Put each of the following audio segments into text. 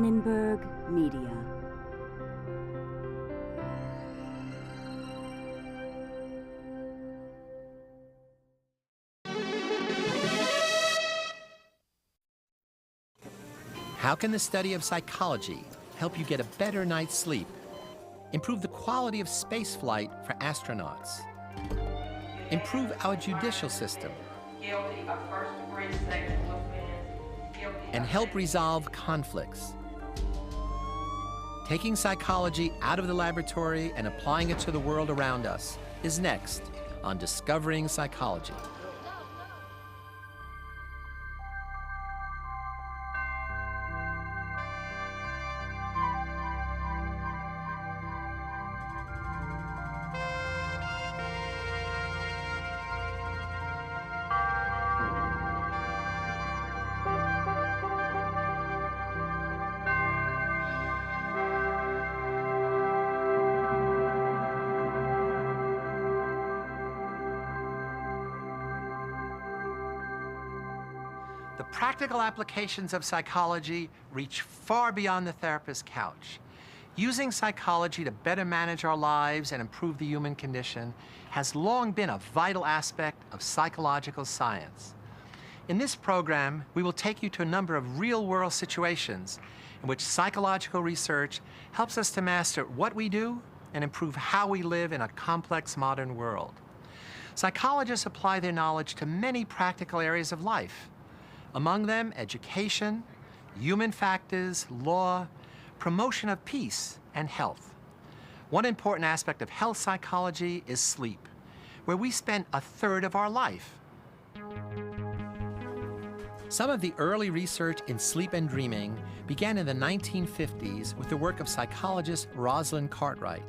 Annenberg Media. How can the study of psychology help you get a better night's sleep, improve the quality of spaceflight for astronauts, improve our judicial system, Guilty of first-degree sexual offense. Guilty and of help resolve conflicts? Taking psychology out of the laboratory and applying it to the world around us is next on Discovering Psychology. The practical applications of psychology reach far beyond the therapist's couch. Using psychology to better manage our lives and improve the human condition has long been a vital aspect of psychological science. In this program, we will take you to a number of real-world situations in which psychological research helps us to master what we do and improve how we live in a complex modern world. Psychologists apply their knowledge to many practical areas of life. Among them, education, human factors, law, promotion of peace, and health. One important aspect of health psychology is sleep, where we spend a third of our life. Some of the early research in sleep and dreaming began in the 1950s with the work of psychologist Rosalind Cartwright.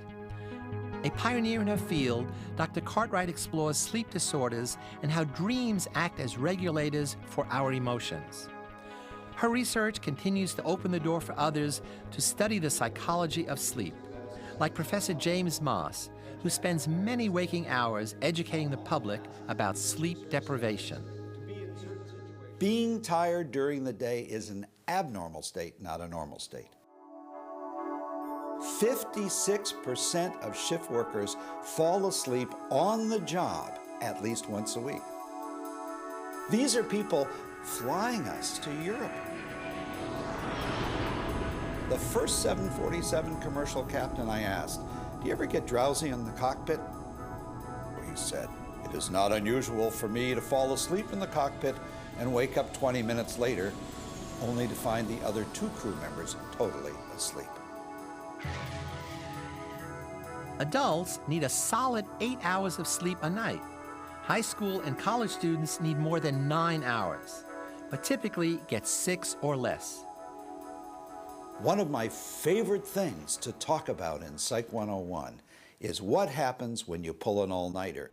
A pioneer in her field, Dr. Cartwright explores sleep disorders and how dreams act as regulators for our emotions. Her research continues to open the door for others to study the psychology of sleep, like Professor James Maas, who spends many waking hours educating the public about sleep deprivation. Being tired during the day is an abnormal state, not a normal state. 56% of shift workers fall asleep on the job at least once a week. These are people flying us to Europe. The first 747 commercial captain I asked, "Do you ever get drowsy in the cockpit?" He said, "It is not unusual for me to fall asleep in the cockpit and wake up 20 minutes later, only to find the other two crew members totally asleep." Adults need a solid 8 hours of sleep a night. High school and college students need more than 9 hours, but typically get 6 or less. One of my favorite things to talk about in Psych 101 is what happens when you pull an all-nighter.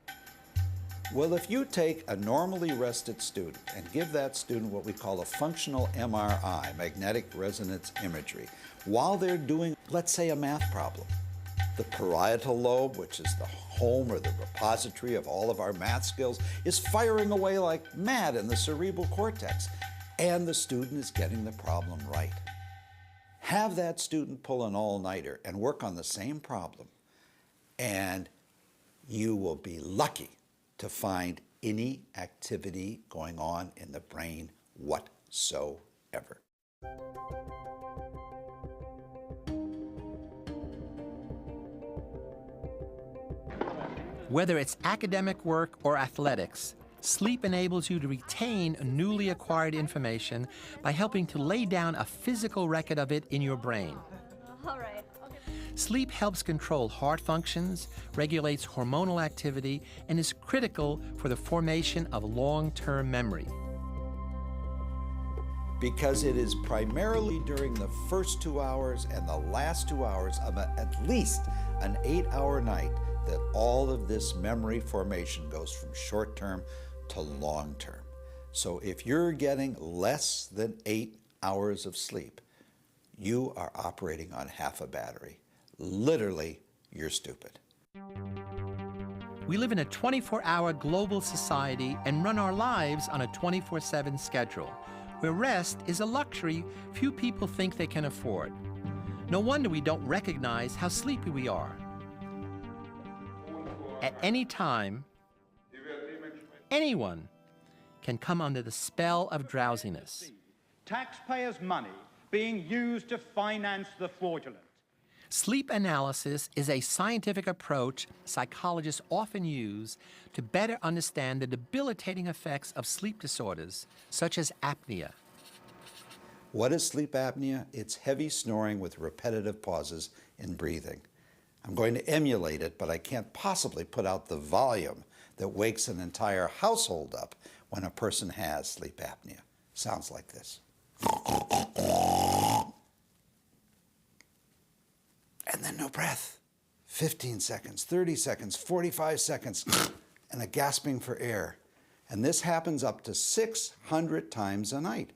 Well, if you take a normally rested student and give that student what we call a functional MRI, magnetic resonance imagery, while they're doing, let's say, a math problem, the parietal lobe, which is the home or the repository of all of our math skills, is firing away like mad in the cerebral cortex, and the student is getting the problem right. Have that student pull an all-nighter and work on the same problem, and you will be lucky to find any activity going on in the brain whatsoever. Whether it's academic work or athletics, sleep enables you to retain newly acquired information by helping to lay down a physical record of it in your brain. All right. Sleep helps control heart functions, regulates hormonal activity, and is critical for the formation of long-term memory. Because it is primarily during the first 2 hours and the last 2 hours of at least an 8-hour night that all of this memory formation goes from short-term to long-term. So if you're getting less than 8 hours of sleep, you are operating on half a battery. Literally, you're stupid. We live in a 24-hour global society and run our lives on a 24/7 schedule. where rest is a luxury few people think they can afford. No wonder we don't recognize how sleepy we are. At any time, anyone can come under the spell of drowsiness. Taxpayers' money being used to finance the fraudulent. Sleep analysis is a scientific approach psychologists often use to better understand the debilitating effects of sleep disorders, such as apnea. What is sleep apnea? It's heavy snoring with repetitive pauses in breathing. I'm going to emulate it, but I can't possibly put out the volume that wakes an entire household up when a person has sleep apnea. Sounds like this. And then no breath. 15 seconds, 30 seconds, 45 seconds, and a gasping for air. And this happens up to 600 times a night,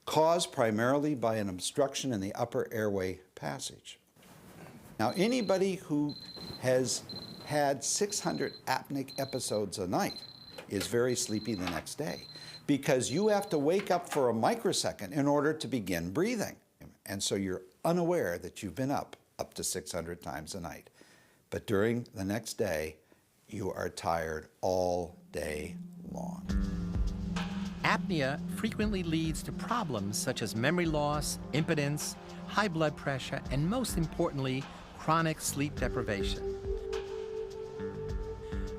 caused primarily by an obstruction in the upper airway passage. Now, anybody who has had 600 apneic episodes a night is very sleepy the next day, because you have to wake up for a microsecond in order to begin breathing. And so you're unaware that you've been up to 600 times a night. But during the next day, you are tired all day long. Apnea frequently leads to problems such as memory loss, impotence, high blood pressure, and most importantly, chronic sleep deprivation.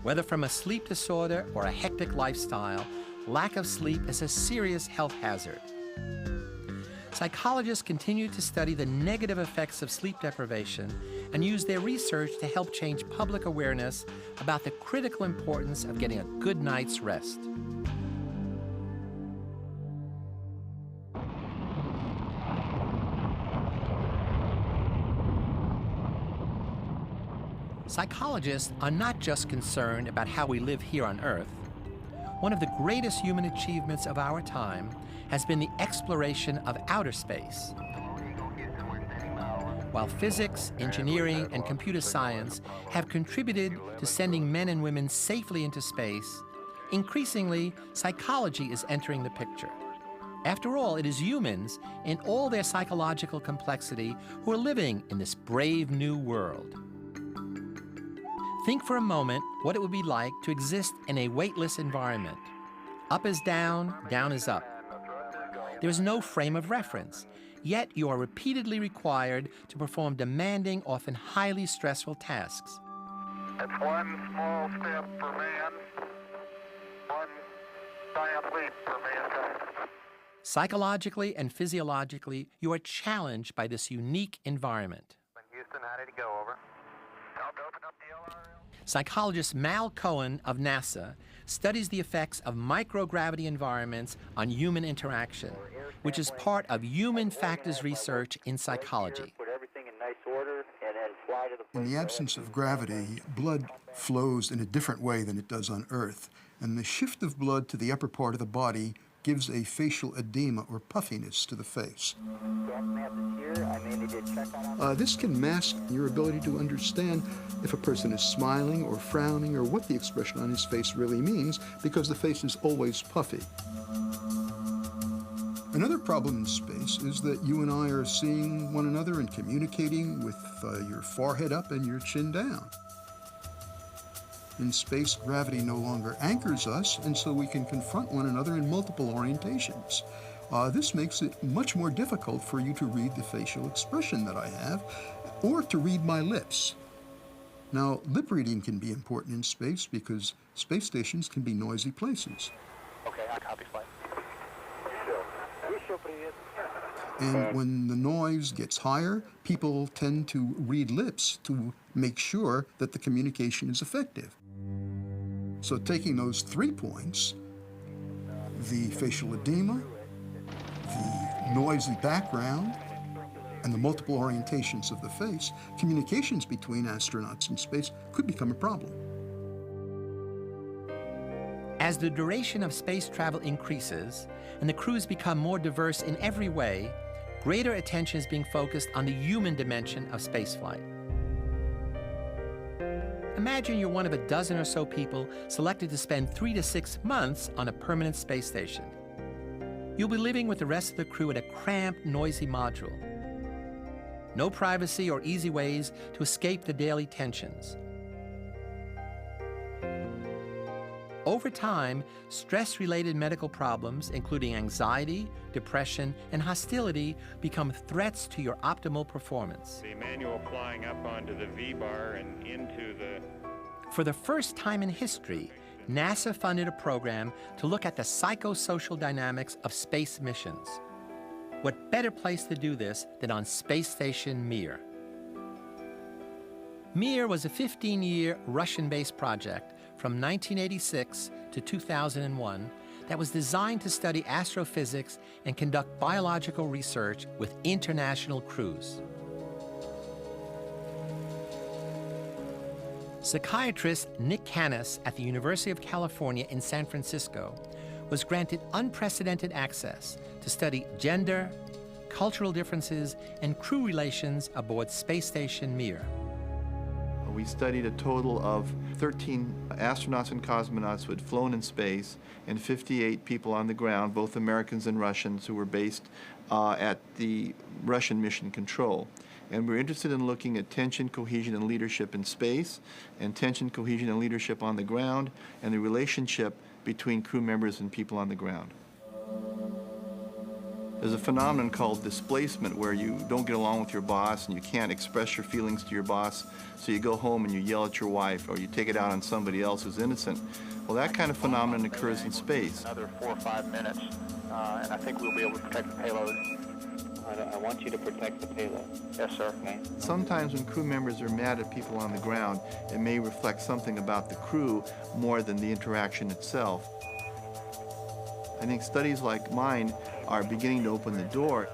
Whether from a sleep disorder or a hectic lifestyle, lack of sleep is a serious health hazard. Psychologists continue to study the negative effects of sleep deprivation and use their research to help change public awareness about the critical importance of getting a good night's rest. Psychologists are not just concerned about how we live here on Earth. One of the greatest human achievements of our time has been the exploration of outer space. While physics, engineering, and computer science have contributed to sending men and women safely into space, increasingly, psychology is entering the picture. After all, it is humans, in all their psychological complexity, who are living in this brave new world. Think for a moment what it would be like to exist in a weightless environment. Up is down, down is up. There is no frame of reference, yet you are repeatedly required to perform demanding, often highly stressful tasks. It's one small step for man, one giant leap for mankind. Psychologically and physiologically, you are challenged by this unique environment. Houston, how did it go? Over. Time to open up the LRL. Psychologist Cohen of NASA studies the effects of microgravity environments on human interaction, which is part of human factors research in psychology. In the absence of gravity, blood flows in a different way than it does on Earth, and the shift of blood to the upper part of the body gives a facial edema or puffiness to the face. This can mask your ability to understand if a person is smiling or frowning or what the expression on his face really means, because the face is always puffy. Another problem in space is that you and I are seeing one another and communicating with your forehead up and your chin down. In space, gravity no longer anchors us, and so we can confront one another in multiple orientations. This makes it much more difficult for you to read the facial expression that I have, or to read my lips. Now, lip reading can be important in space because space stations can be noisy places. Okay, I copy flight. And when the noise gets higher, people tend to read lips to make sure that the communication is effective. So taking those 3 points, the facial edema, the noisy background, and the multiple orientations of the face, communications between astronauts in space could become a problem. As the duration of space travel increases and the crews become more diverse in every way, greater attention is being focused on the human dimension of spaceflight. Imagine you're one of a dozen or so people selected to spend 3 to 6 months on a permanent space station. you'll be living with the rest of the crew in a cramped, noisy module. No privacy or easy ways to escape the daily tensions. Over time, stress-related medical problems, including anxiety, depression, and hostility, become threats to your optimal performance. The manual flying up onto the V-bar and into the... For the first time in history, NASA funded a program to look at the psychosocial dynamics of space missions. What better place to do this than on Space Station Mir? Mir was a 15-year Russian-based project from 1986 to 2001 that was designed to study astrophysics and conduct biological research with international crews. Psychiatrist Nick Canis at the University of California in San Francisco was granted unprecedented access to study gender, cultural differences, and crew relations aboard Space Station Mir. We studied a total of 13 astronauts and cosmonauts who had flown in space and 58 people on the ground, both Americans and Russians, who were based at the Russian Mission Control. And we're interested in looking at tension, cohesion, and leadership in space, and tension, cohesion, and leadership on the ground, and the relationship between crew members and people on the ground. There's a phenomenon called displacement where you don't get along with your boss and you can't express your feelings to your boss, so you go home and you yell at your wife or you take it out on somebody else who's innocent. Well, that kind of phenomenon occurs in space. Another 4 or 5 minutes, and I think we'll be able to protect the payload. I want you to protect the payload. Yes, sir. Okay. Sometimes when crew members are mad at people on the ground, it may reflect something about the crew more than the interaction itself. I think studies like mine are beginning to open the door.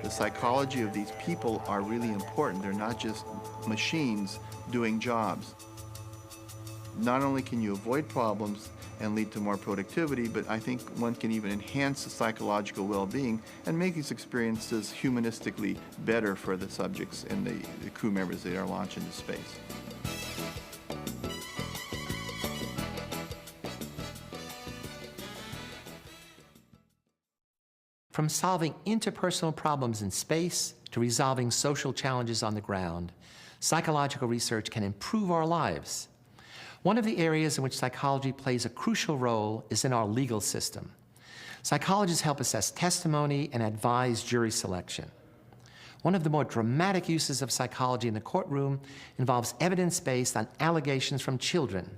The psychology of these people are really important. They're not just machines doing jobs. Not only can you avoid problems and lead to more productivity, but I think one can even enhance the psychological well-being and make these experiences humanistically better for the subjects and the crew members that are launched into space. From solving interpersonal problems in space to resolving social challenges on the ground, psychological research can improve our lives. One of the areas in which psychology plays a crucial role is in our legal system. Psychologists help assess testimony and advise jury selection. One of the more dramatic uses of psychology in the courtroom involves evidence based on allegations from children.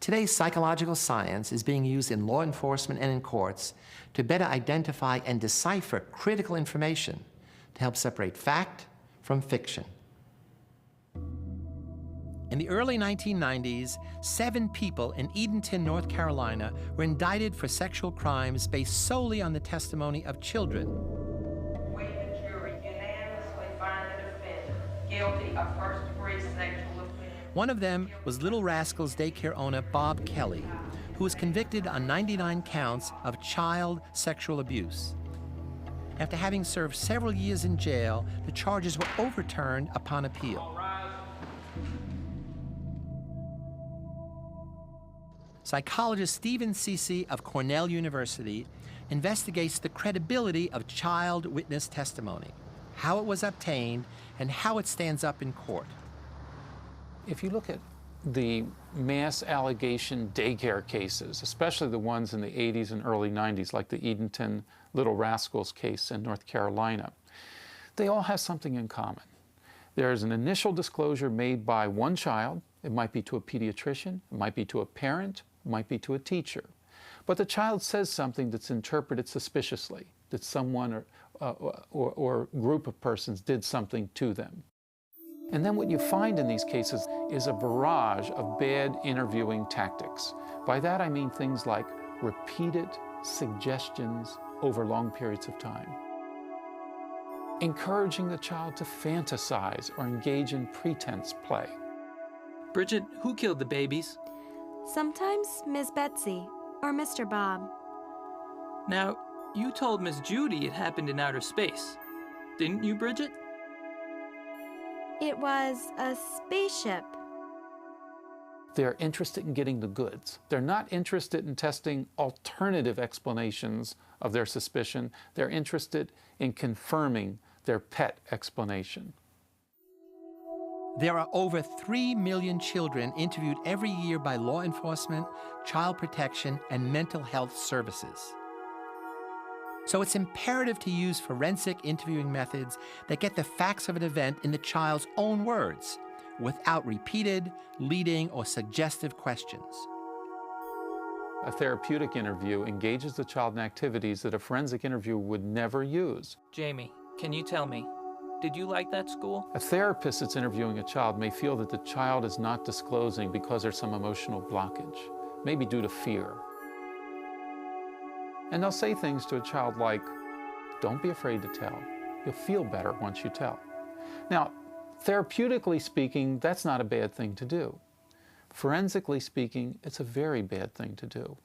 Today's psychological science is being used in law enforcement and in courts to better identify and decipher critical information to help separate fact from fiction. In the early 1990s, 7 people in Edenton, North Carolina, were indicted for sexual crimes based solely on the testimony of children. We, the jury, unanimously find the defendant guilty of first-degree sexual offense. One of them was Little Rascals daycare owner Bob Kelly, who was convicted on 99 counts of child sexual abuse. After having served several years in jail, the charges were overturned upon appeal. Psychologist Stephen Ceci of Cornell University investigates the credibility of child witness testimony, how it was obtained, and how it stands up in court. If you look at the mass allegation daycare cases, especially the ones in the 80s and early 90s, like the Edenton Little Rascals case in North Carolina, they all have something in common. There's an initial disclosure made by one child. It might be to a pediatrician, it might be to a parent, it might be to a teacher. But the child says something that's interpreted suspiciously, that someone or group of persons did something to them. And then what you find in these cases is a barrage of bad interviewing tactics. By that I mean things like repeated suggestions over long periods of time, encouraging the child to fantasize or engage in pretense play. Bridget, who killed the babies? Sometimes Miss Betsy or Mr. Bob. Now, you told Miss Judy it happened in outer space. Didn't you, Bridget? It was a spaceship. They're interested in getting the goods. They're not interested in testing alternative explanations of their suspicion. They're interested in confirming their pet explanation. There are over 3 million children interviewed every year by law enforcement, child protection, and mental health services. So it's imperative to use forensic interviewing methods that get the facts of an event in the child's own words, without repeated, leading, or suggestive questions. A therapeutic interview engages the child in activities that a forensic interviewer would never use. Jamie, can you tell me, did you like that school? A therapist that's interviewing a child may feel that the child is not disclosing because there's some emotional blockage, maybe due to fear. And they'll say things to a child like, don't be afraid to tell. You'll feel better once you tell. Now, therapeutically speaking, that's not a bad thing to do. Forensically speaking, it's a very bad thing to do.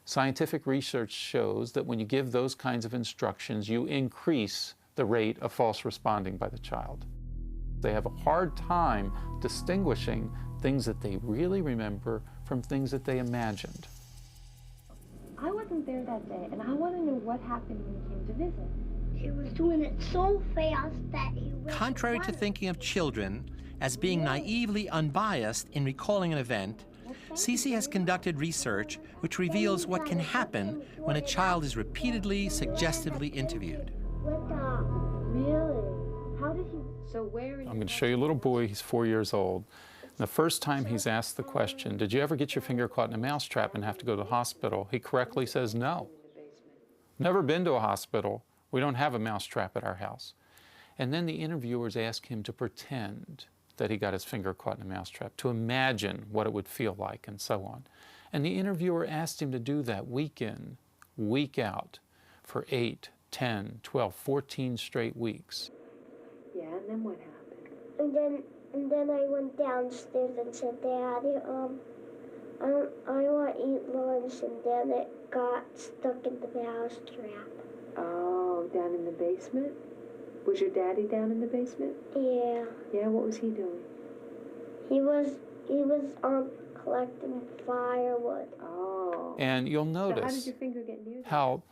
Scientific research shows that when you give those kinds of instructions, you increase the rate of false responding by the child. They have a hard time distinguishing things that they really remember from things that they imagined. I wasn't there that day, and I want to know what happened when he came to visit. He was doing it so fast that he went. Contrary to thinking of children as being naively unbiased in recalling an event, Ceci has conducted research which reveals what can happen when a child is repeatedly, suggestively interviewed. Really? How did he? So where? I'm going to show you a little boy. He's 4 years old. The first time he's asked the question, did you ever get your finger caught in a mousetrap and have to go to the hospital? He correctly says no. Never been to a hospital. We don't have a mousetrap at our house. And then the interviewers ask him to pretend that he got his finger caught in a mousetrap, to imagine what it would feel like, and so on. And the interviewer asked him to do that week in, week out, for 8, 10, 12, 14 straight weeks. Yeah, and then what happened? And then I went downstairs and said, Daddy, I want to eat lunch, and then it got stuck in the mousetrap. Oh, down in the basement? Was your daddy down in the basement? Yeah. Yeah, what was he doing? He was collecting firewood. Oh. And you'll So notice how did your finger get near that? how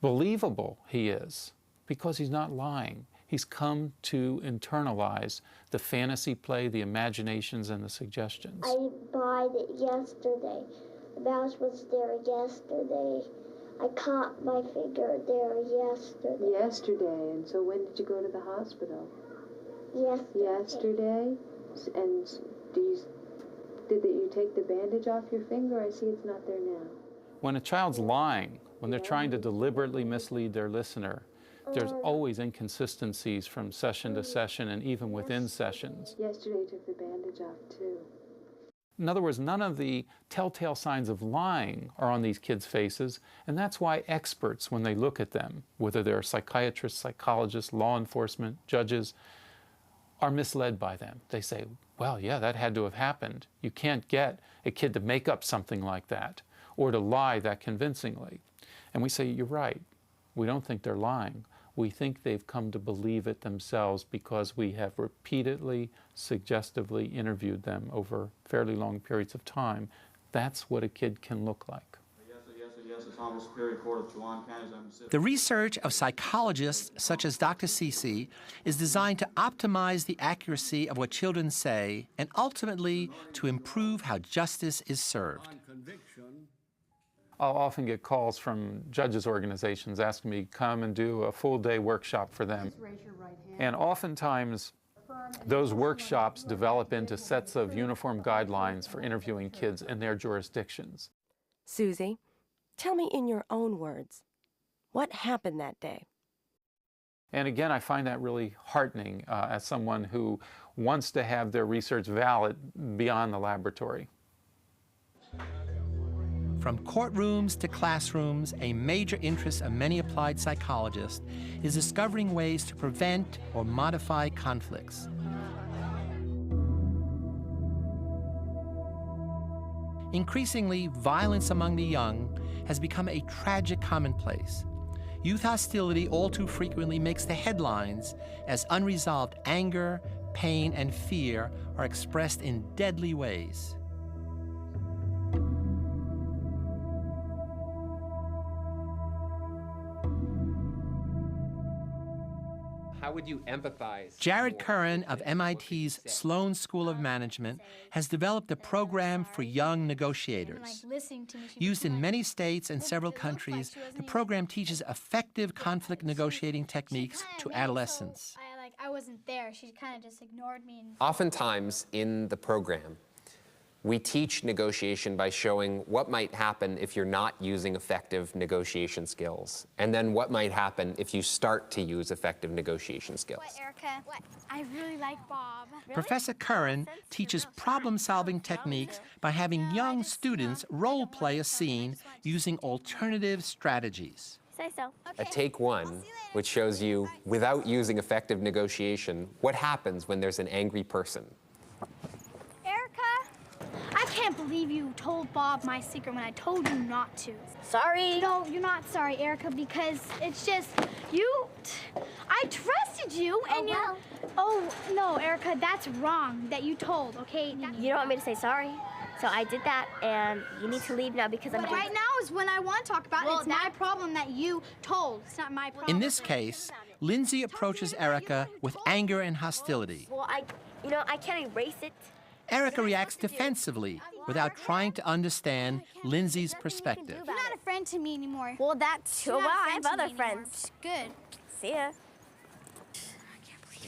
believable he is, because he's not lying. He's come to internalize the fantasy play, the imaginations, and the suggestions. I bought it yesterday. The mouse was there yesterday. I caught my finger there yesterday. Yesterday, and so when did you go to the hospital? Yesterday. And did you take the bandage off your finger? I see it's not there now. When a child's lying, when they're trying to deliberately mislead their listener, there's always inconsistencies from session to session and even within sessions. Yesterday took the bandage off too. In other words, none of the telltale signs of lying are on these kids' faces, and that's why experts, when they look at them, whether they're psychiatrists, psychologists, law enforcement, judges, are misled by them. They say, well, yeah, that had to have happened. You can't get a kid to make up something like that or to lie that convincingly. And we say, you're right. We don't think they're lying. We think they've come to believe it themselves because we have repeatedly, suggestively interviewed them over fairly long periods of time. That's what a kid can look like. The research of psychologists such as Dr. Ceci is designed to optimize the accuracy of what children say and ultimately to improve how justice is served. I'll often get calls from judges' organizations asking me to come and do a full-day workshop for them. And oftentimes, those workshops develop into sets of uniform guidelines for interviewing kids in their jurisdictions. Susie, tell me in your own words, what happened that day? And again, I find that really heartening as someone who wants to have their research valid beyond the laboratory. From courtrooms to classrooms, a major interest of many applied psychologists is discovering ways to prevent or modify conflicts. Increasingly, violence among the young has become a tragic commonplace. Youth hostility all too frequently makes the headlines as unresolved anger, pain, and fear are expressed in deadly ways. How would you empathize? Jared Curran of MIT's Sloan School of Management has developed a program for young negotiators. Used in many states and several countries, the program teaches effective conflict negotiating techniques to adolescents. I wasn't there. She kind of just ignored me. Oftentimes in the program, we teach negotiation by showing what might happen if you're not using effective negotiation skills, and then what might happen if you start to use effective negotiation skills. What, Erica? What? I really like Bob. Really? Professor Curran teaches problem-solving techniques by having young students role-play a scene using alternative strategies. Say so. A take one, which shows you, without using effective negotiation, what happens when there's an angry person. I can't believe you told Bob my secret when I told you not to. Sorry. No, you're not sorry, Erica, because it's just, I trusted you and Oh, no, Erica, that's wrong that you told, okay? You don't want me to say sorry? So I did that, and you need to leave now because I'm... But right now is when I want to talk about it. It's my problem that you told. It's not my problem. In this case, Lindsay approaches Erica with anger and hostility. Well, I can't erase it. Erica reacts defensively without trying to understand Lindsay's perspective. You're not a friend to me anymore. Well, that's true. Well, I have other friends. Good. See ya.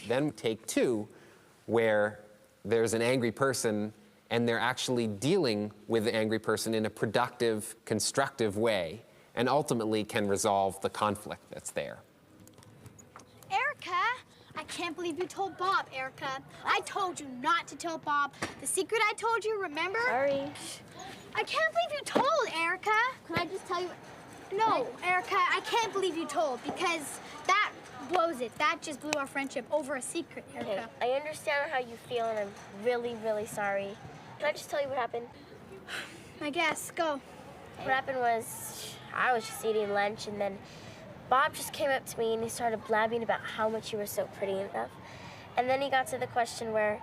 Then take two, where there's an angry person and they're actually dealing with the angry person in a productive, constructive way, and ultimately can resolve the conflict that's there. Erica, I can't believe you told Bob, Erica. I told you not to tell Bob the secret I told you, remember? Sorry. I can't believe you told, Erica. Can I just tell you? No, Erica, I can't believe you told, because that blows it. That just blew our friendship over a secret, Erica. Okay, I understand how you feel, and I'm really, really sorry. Can I just tell you what happened? I guess. Go. What happened was, I was just eating lunch, and then Bob just came up to me, and he started blabbing about how much you were so pretty and stuff. And then he got to the question where,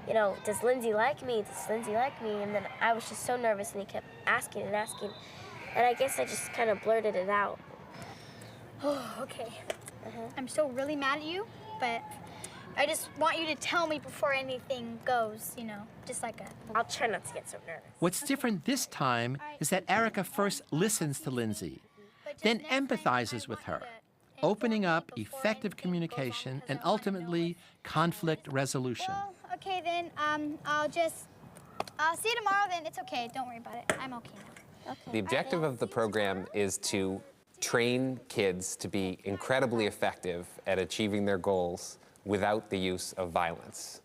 you know, does Lindsay like me? Does Lindsay like me? And then I was just so nervous, and he kept asking and asking. And I guess I just kind of blurted it out. Oh, okay. I'm still really mad at you, but I just want you to tell me before anything goes, you know, just like a... I'll try not to get so nervous. What's different this time is that Erica first listens to Lindsay, then empathizes with her, opening up effective communication and ultimately conflict resolution. Well, okay then, I'll see you tomorrow then. It's okay, don't worry about it. I'm okay now. The objective of the program is to train kids to be incredibly effective at achieving their goals without the use of violence.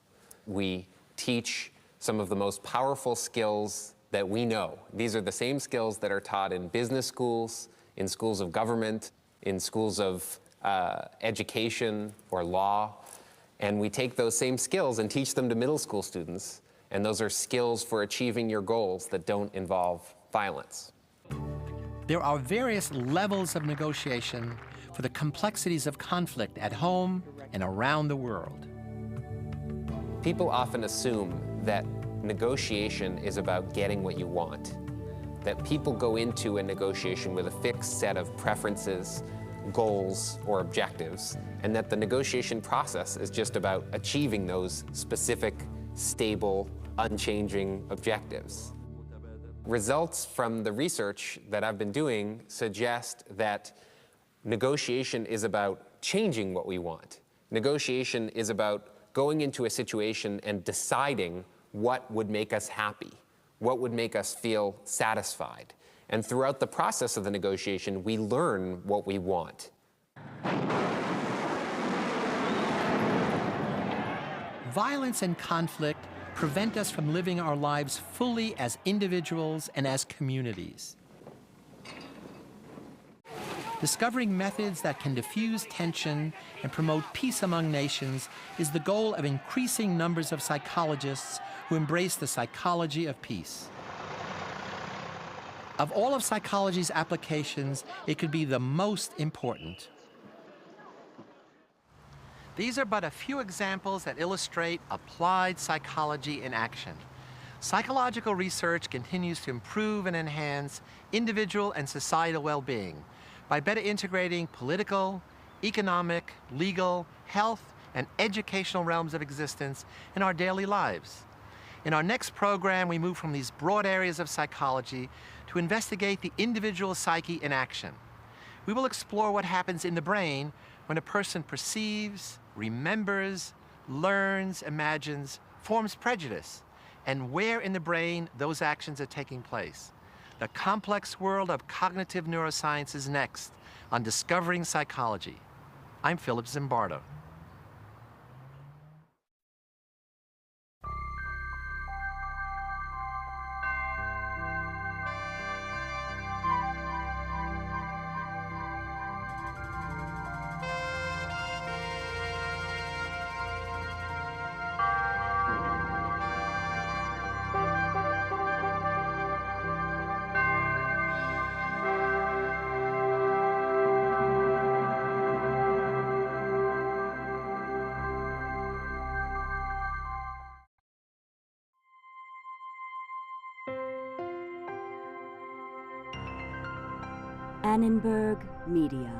We teach some of the most powerful skills that we know. These are the same skills that are taught in business schools, in schools of government, in schools of education or law. And we take those same skills and teach them to middle school students. And those are skills for achieving your goals that don't involve violence. There are various levels of negotiation for the complexities of conflict at home and around the world. People often assume that negotiation is about getting what you want, that people go into a negotiation with a fixed set of preferences, goals, or objectives, and that the negotiation process is just about achieving those specific, stable, unchanging objectives. Results from the research that I've been doing suggest that negotiation is about changing what we want. Negotiation is about going into a situation and deciding what would make us happy, what would make us feel satisfied. And throughout the process of the negotiation, we learn what we want. Violence and conflict prevent us from living our lives fully as individuals and as communities. Discovering methods that can diffuse tension and promote peace among nations is the goal of increasing numbers of psychologists who embrace the psychology of peace. Of all of psychology's applications, it could be the most important. These are but a few examples that illustrate applied psychology in action. Psychological research continues to improve and enhance individual and societal well-being by better integrating political, economic, legal, health, and educational realms of existence in our daily lives. In our next program, we move from these broad areas of psychology to investigate the individual psyche in action. We will explore what happens in the brain when a person perceives, remembers, learns, imagines, forms prejudice, and where in the brain those actions are taking place. The complex world of cognitive neuroscience is next on Discovering Psychology. I'm Philip Zimbardo. Annenberg Media.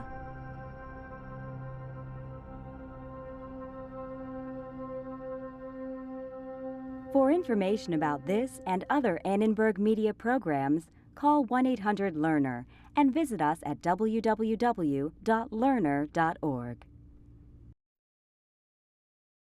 For information about this and other Annenberg Media programs, call 1-800-LEARNER and visit us at www.learner.org.